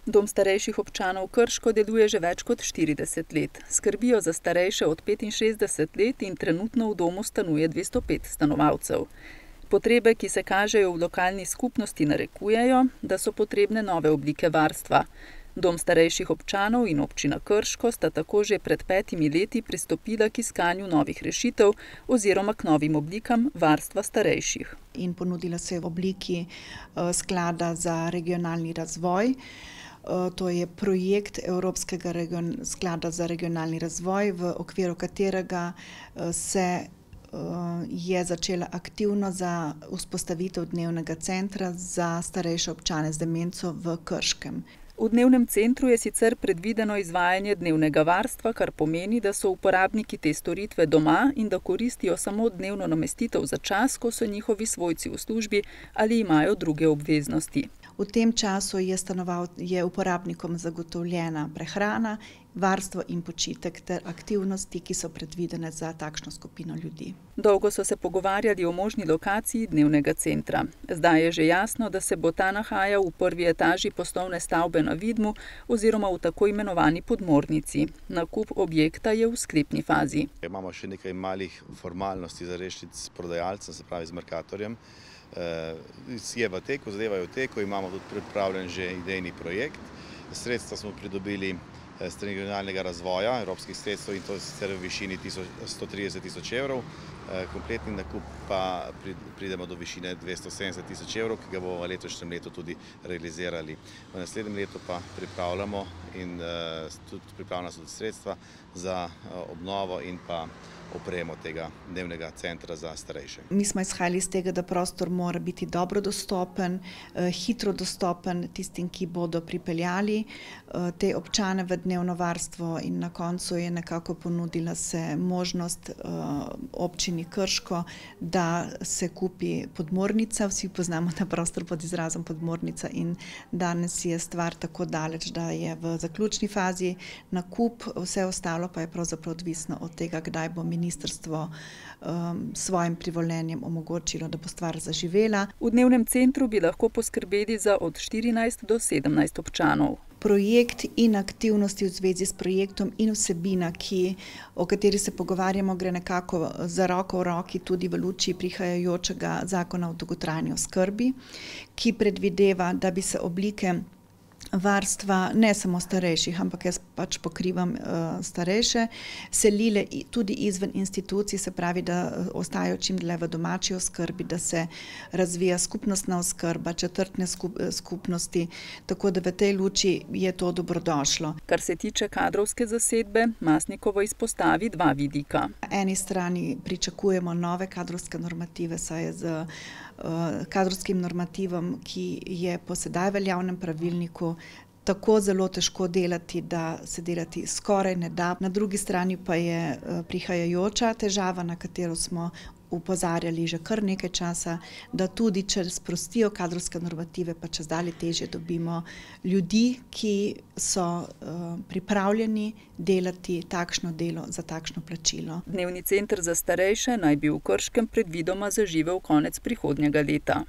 Dom starejših občanov Krško deluje že več kot 40 let. Skrbijo za starejše od 65 let in trenutno v domu stanuje 205 stanovalcev. Potrebe, ki se kažejo v lokalni skupnosti, narekujejo, da so potrebne nove oblike varstva. Dom starejših občanov in občina Krško sta tako že pred 5 leti pristopila k iskanju novih rešitev oziroma k novim oblikam varstva starejših. In ponudila se v obliki sklada za regionalni razvoj. To je projekt Evropskega sklada za regionalni razvoj, v okviru katerega se je začela aktivno za vzpostavitev dnevnega centra za starejše občane z demenco v Krškem. V dnevnem centru je sicer predvideno izvajanje dnevnega varstva, kar pomeni, da so uporabniki te storitve doma in da koristijo samo dnevno namestitev za čas, ko so njihovi svojci v službi ali imajo druge obveznosti. V tem času je uporabnikom zagotovljena prehrana, varstvo in počitek ter aktivnosti, ki so predvidene za takšno skupino ljudi. Dolgo so se pogovarjali o možni lokaciji dnevnega centra. Zdaj je že jasno, da se bo ta nahajal v prvi etaži poslovne stavbe na Vidmu oziroma v tako imenovani podmornici. Nakup objekta je v sklepni fazi. Imamo še nekaj malih formalnosti za rešiti s prodajalcem, se pravi z Mercatorjem. Je v teku, zadeva je v teku, imamo tudi pripravljen že idejni projekt. Sredstva smo pridobili s regionalnega razvoja, evropskih sredstev, in to sicer v višini 130 tisoč evrov. Kompletni nakup pa pridemo do višine 270 tisoč evrov, ki ga bomo v letošnjem letu tudi realizirali. V naslednjem letu pa pripravljamo in pripravljena so tudi sredstva za obnovo in pa opremo tega dnevnega centra za starejše. Mi smo izhajali iz tega, da prostor mora biti dobro dostopen, hitro dostopen tistim, ki bodo pripeljali te občane v dnevno varstvo, in na koncu je nekako ponudila se možnost občini Krško, da se kupi podmornica. Vsi poznamo ta prostor pod izrazom podmornica in danes je stvar tako daleč, da je v zaključni fazi nakup, vse ostalo pa je pravzaprav odvisno od tega, kdaj bo ministrstvo svojim privoljenjem omogočilo, da bo stvar zaživela. V dnevnem centru bi lahko poskrbeli za od 14 do 17 občanov. Projekt in aktivnosti v zvezi s projektom in vsebina, o kateri se pogovarjamo, gre nekako za roko v roki tudi v luči prihajajočega zakona o dolgotrajni oskrbi, ki predvideva, da bi se oblike varstva ne samo starejših, ampak jaz pač pokrivam starejše, selile tudi izven institucij, se pravi, da ostajajo čim dlje v domači oskrbi, da se razvija skupnostna oskrba, četrtne skupnosti, tako da v tej luči je to dobrodošlo. Kar se tiče kadrovske zasedbe, Masnikovo izpostavi dva vidika. Na eni strani pričakujemo nove kadrovske normative, saj je z kadrovskim normativom, ki je po sedaj veljavnem pravilniku, tako zelo težko delati, da se delati skoraj ne da. Na drugi strani pa je prihajajoča težava, na katero smo upozarjali že kar nekaj časa, da tudi če sprostijo kadrovske normative, pa čedalje težje dobimo ljudi, ki so pripravljeni delati takšno delo za takšno plačilo. Dnevni center za starejše naj bi v Krškem predvidoma zaživel konec prihodnjega leta.